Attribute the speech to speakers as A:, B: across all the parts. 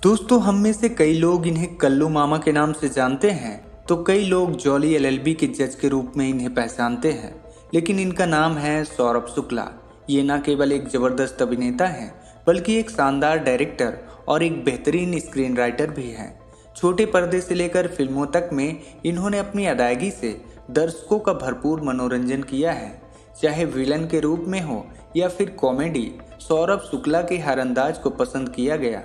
A: दोस्तों, हम में से कई लोग इन्हें कल्लू मामा के नाम से जानते हैं, तो कई लोग जॉली एलएलबी के जज के रूप में इन्हें पहचानते हैं। लेकिन इनका नाम है सौरभ शुक्ला। ये न केवल एक जबरदस्त अभिनेता हैं, बल्कि एक शानदार डायरेक्टर और एक बेहतरीन स्क्रीन राइटर भी हैं। छोटे पर्दे से लेकर फिल्मों तक में इन्होंने अपनी अदायगी से दर्शकों का भरपूर मनोरंजन किया है। चाहे विलन के रूप में हो या फिर कॉमेडी, सौरभ शुक्ला के हर अंदाज को पसंद किया गया।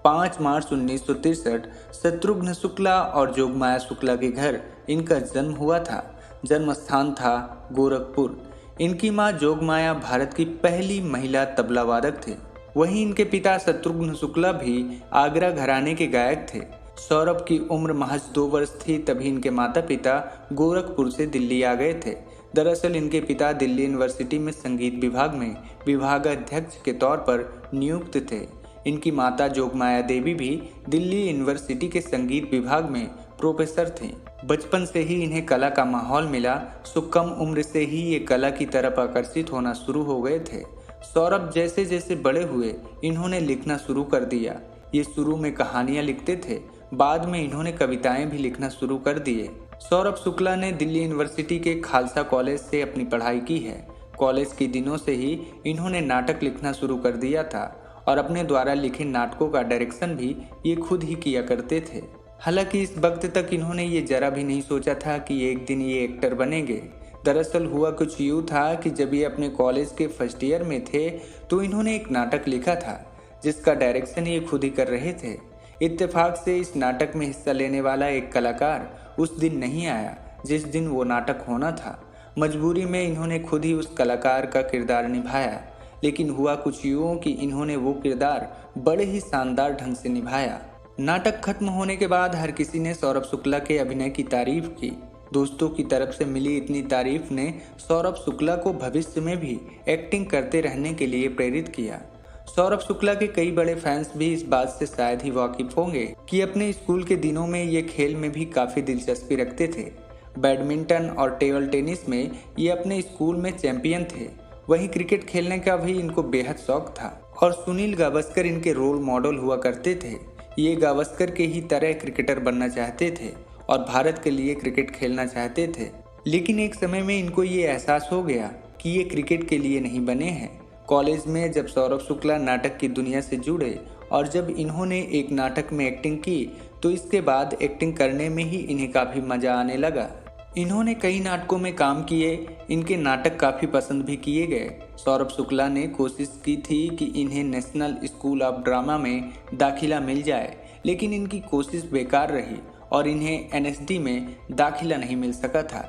A: 5 मार्च 1963 शत्रुघ्न शुक्ला और जोगमाया शुक्ला के घर इनका जन्म हुआ था। जन्म स्थान था गोरखपुर। इनकी मां जोगमाया भारत की पहली महिला तबला वादक थे। वहीं इनके पिता शत्रुघ्न शुक्ला भी आगरा घराने के गायक थे। सौरभ की उम्र महज 2 वर्ष थी तभी इनके माता पिता गोरखपुर से दिल्ली आ गए थे। दरअसल इनके पिता दिल्ली यूनिवर्सिटी में संगीत विभाग में विभागाध्यक्ष के तौर पर नियुक्त थे। इनकी माता जोगमाया देवी भी दिल्ली यूनिवर्सिटी के संगीत विभाग में प्रोफेसर थीं। बचपन से ही इन्हें कला का माहौल मिला, सो कम उम्र से ही ये कला की तरफ आकर्षित होना शुरू हो गए थे। सौरभ जैसे जैसे बड़े हुए इन्होंने लिखना शुरू कर दिया। ये शुरू में कहानियां लिखते थे, बाद में इन्होंने कविताएं भी लिखना शुरू कर दिए। सौरभ शुक्ला ने दिल्ली यूनिवर्सिटी के खालसा कॉलेज से अपनी पढ़ाई की है। कॉलेज के दिनों से ही इन्होंने नाटक लिखना शुरू कर दिया था और अपने द्वारा लिखे नाटकों का डायरेक्शन भी ये खुद ही किया करते थे। हालांकि इस वक्त तक इन्होंने ये जरा भी नहीं सोचा था कि एक दिन ये एक्टर बनेंगे। दरअसल हुआ कुछ यूँ था कि जब ये अपने कॉलेज के फर्स्ट ईयर में थे तो इन्होंने एक नाटक लिखा था जिसका डायरेक्शन ये खुद ही कर रहे थे। इत्तेफाक से इस नाटक में हिस्सा लेने वाला एक कलाकार उस दिन नहीं आया जिस दिन वो नाटक होना था। मजबूरी में इन्होंने खुद ही उस कलाकार का किरदार निभाया। लेकिन हुआ कुछ यूँ कि इन्होंने वो किरदार बड़े ही शानदार ढंग से निभाया। नाटक खत्म होने के बाद हर किसी ने सौरभ शुक्ला के अभिनय की तारीफ की। दोस्तों की तरफ से मिली इतनी तारीफ ने सौरभ शुक्ला को भविष्य में भी एक्टिंग करते रहने के लिए प्रेरित किया। सौरभ शुक्ला के कई बड़े फैंस भी इस बात से शायद ही वाकिफ होंगे कि अपने स्कूल के दिनों में ये खेल में भी काफ़ी दिलचस्पी रखते थे। बैडमिंटन और टेबल टेनिस में ये अपने स्कूल में चैंपियन थे। वहीं क्रिकेट खेलने का भी इनको बेहद शौक था और सुनील गावस्कर इनके रोल मॉडल हुआ करते थे। ये गावस्कर के ही तरह क्रिकेटर बनना चाहते थे और भारत के लिए क्रिकेट खेलना चाहते थे। लेकिन एक समय में इनको ये एहसास हो गया कि ये क्रिकेट के लिए नहीं बने हैं। कॉलेज में जब सौरभ शुक्ला नाटक की दुनिया से जुड़े और जब इन्होंने एक नाटक में एक्टिंग की तो इसके बाद एक्टिंग करने में ही इन्हें काफ़ी मज़ा आने लगा। इन्होंने कई नाटकों में काम किए। इनके नाटक काफ़ी पसंद भी किए गए। सौरभ शुक्ला ने कोशिश की थी कि इन्हें नेशनल स्कूल ऑफ ड्रामा में दाखिला मिल जाए, लेकिन इनकी कोशिश बेकार रही और इन्हें एनएसडी में दाखिला नहीं मिल सका था।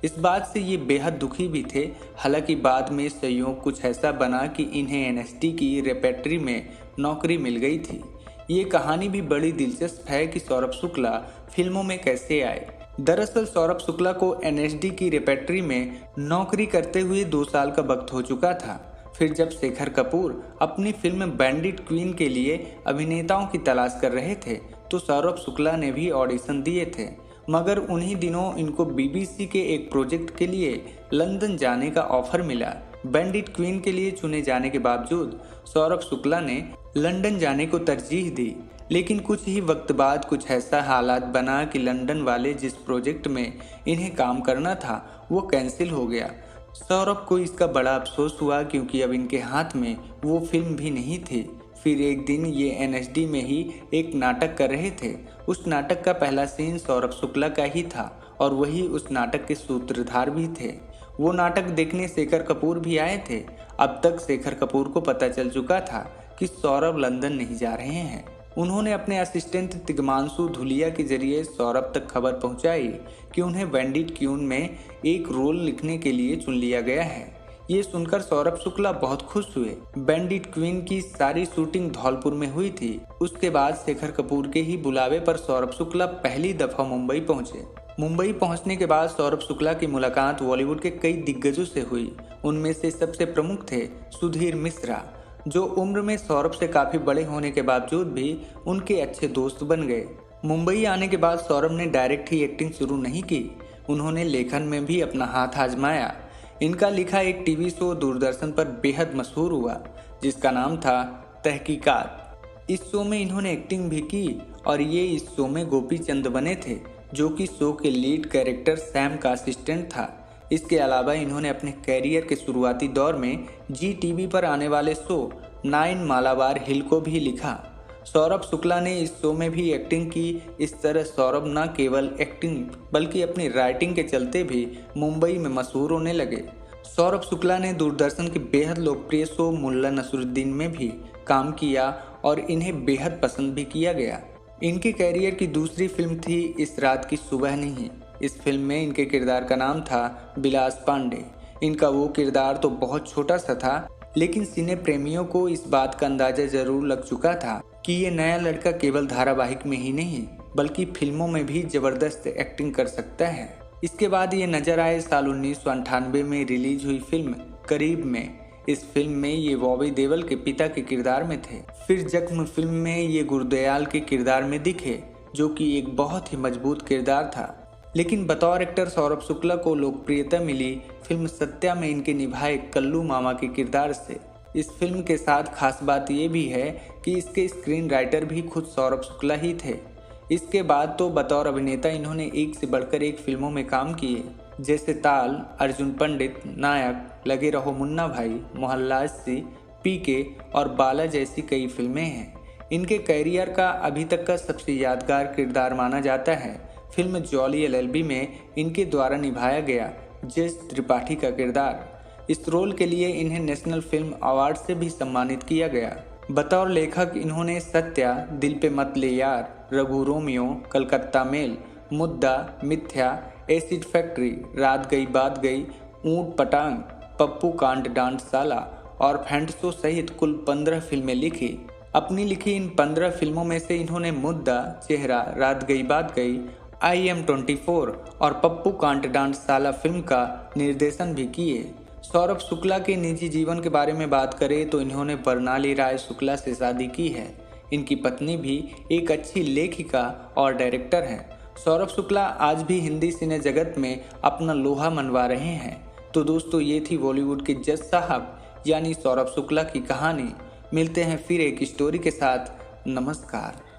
A: इस बात से ये बेहद दुखी भी थे। हालांकि बाद में संयोग कुछ ऐसा बना कि इन्हें एनएसडी की रेपेट्री में नौकरी मिल गई थी। ये कहानी भी बड़ी दिलचस्प है कि सौरभ शुक्ला फिल्मों में कैसे आए। दरअसल सौरभ शुक्ला को एनएसडी की रेपेट्री में नौकरी करते हुए 2 साल का वक्त हो चुका था। फिर जब शेखर कपूर अपनी फिल्म बैंडिट क्वीन के लिए अभिनेताओं की तलाश कर रहे थे तो सौरभ शुक्ला ने भी ऑडिशन दिए थे, मगर उन्हीं दिनों इनको बीबीसी के एक प्रोजेक्ट के लिए लंदन जाने का ऑफर मिला। बैंडिट क्वीन के लिए चुने जाने के बावजूद सौरभ शुक्ला ने लंदन जाने को तरजीह दी। लेकिन कुछ ही वक्त बाद कुछ ऐसा हालात बना कि लंदन वाले जिस प्रोजेक्ट में इन्हें काम करना था वो कैंसिल हो गया। सौरभ को इसका बड़ा अफसोस हुआ क्योंकि अब इनके हाथ में वो फिल्म भी नहीं थी। फिर एक दिन ये एनएसडी में ही एक नाटक कर रहे थे। उस नाटक का पहला सीन सौरभ शुक्ला का ही था और वही उस नाटक के सूत्रधार भी थे। वो नाटक देखने शेखर कपूर भी आए थे। अब तक शेखर कपूर को पता चल चुका था कि सौरभ लंदन नहीं जा रहे हैं। उन्होंने अपने असिस्टेंट तिग्मांशु धुलिया के जरिए सौरभ तक खबर पहुंचाई कि उन्हें बैंडिट क्वीन में एक रोल लिखने के लिए चुन लिया गया है। ये सुनकर सौरभ शुक्ला बहुत खुश हुए। बैंडिट क्वीन की सारी शूटिंग धौलपुर में हुई थी। उसके बाद शेखर कपूर के ही बुलावे पर सौरभ शुक्ला पहली दफा मुंबई पहुंचे। मुंबई पहुंचने के बाद सौरभ शुक्ला की मुलाकात बॉलीवुड के कई दिग्गजों से हुई। उनमें से सबसे प्रमुख थे सुधीर मिश्रा, जो उम्र में सौरभ से काफ़ी बड़े होने के बावजूद भी उनके अच्छे दोस्त बन गए। मुंबई आने के बाद सौरभ ने डायरेक्ट ही एक्टिंग शुरू नहीं की, उन्होंने लेखन में भी अपना हाथ आजमाया। इनका लिखा एक टीवी शो दूरदर्शन पर बेहद मशहूर हुआ जिसका नाम था तहकीकात। इस शो में इन्होंने एक्टिंग भी की और ये इस शो में गोपी चंद बने थे, जो कि शो के लीड कैरेक्टर सैम का असिस्टेंट था। इसके अलावा इन्होंने अपने कैरियर के शुरुआती दौर में जी टीवी पर आने वाले शो 9 मालाबार हिल को भी लिखा। सौरभ शुक्ला ने इस शो में भी एक्टिंग की। इस तरह सौरभ न केवल एक्टिंग बल्कि अपनी राइटिंग के चलते भी मुंबई में मशहूर होने लगे। सौरभ शुक्ला ने दूरदर्शन के बेहद लोकप्रिय शो मुल्ला नसरुद्दीन में भी काम किया और इन्हें बेहद पसंद भी किया गया। इनके कैरियर की दूसरी फिल्म थी इस रात की सुबह नहीं। इस फिल्म में इनके किरदार का नाम था बिलास पांडे। इनका वो किरदार तो बहुत छोटा सा था, लेकिन सिने प्रेमियों को इस बात का अंदाजा जरूर लग चुका था कि ये नया लड़का केवल धारावाहिक में ही नहीं बल्कि फिल्मों में भी जबरदस्त एक्टिंग कर सकता है। इसके बाद ये नजर आए साल 1998 में रिलीज हुई फिल्म करीब में। इस फिल्म में ये बॉबी देओल के पिता के किरदार में थे। फिर जख्म फिल्म में ये गुरदयाल के किरदार में दिखे, जो कि एक बहुत ही मजबूत किरदार था। लेकिन बतौर एक्टर सौरभ शुक्ला को लोकप्रियता मिली फिल्म सत्या में इनके निभाए कल्लू मामा के किरदार से। इस फिल्म के साथ खास बात यह भी है कि इसके स्क्रीन राइटर भी खुद सौरभ शुक्ला ही थे। इसके बाद तो बतौर अभिनेता इन्होंने एक से बढ़कर एक फिल्मों में काम किए, जैसे ताल, अर्जुन पंडित, नायक, लगे रहो मुन्ना भाई, मोहल्ला अस्सी, पीके और बाला जैसी कई फिल्में हैं। इनके कैरियर का अभी तक का सबसे यादगार किरदार माना जाता है फिल्म जॉली एलएलबी में इनके द्वारा निभाया गया जस त्रिपाठी का किरदार। इस रोल के लिए इन्हें नेशनल फिल्म अवार्ड से भी सम्मानित किया गया। बतौर लेखक इन्होंने सत्या, दिल पे मत ले यार, रघु रोमियो, कलकत्ता मेल, मुद्दा, मिथ्या, एसिड फैक्ट्री, रात गई बात गई, ऊंट पटांग, पप्पू कांड डांसशाला और फैंटसो सहित कुल 15 फिल्में लिखी। अपनी लिखी इन 15 फिल्मों में से इन्होंने मुद्दा, चेहरा, रात गई बात गई, IM24 और पप्पू कांट डांसशाला फिल्म का निर्देशन भी किए। सौरभ शुक्ला के निजी जीवन के बारे में बात करें तो इन्होंने बर्नाली राय शुक्ला से शादी की है। इनकी पत्नी भी एक अच्छी लेखिका और डायरेक्टर हैं। सौरभ शुक्ला आज भी हिंदी सिने जगत में अपना लोहा मनवा रहे हैं। तो दोस्तों, ये थी बॉलीवुड के जज साहब यानी सौरभ शुक्ला की कहानी। मिलते हैं फिर एक स्टोरी के साथ। नमस्कार।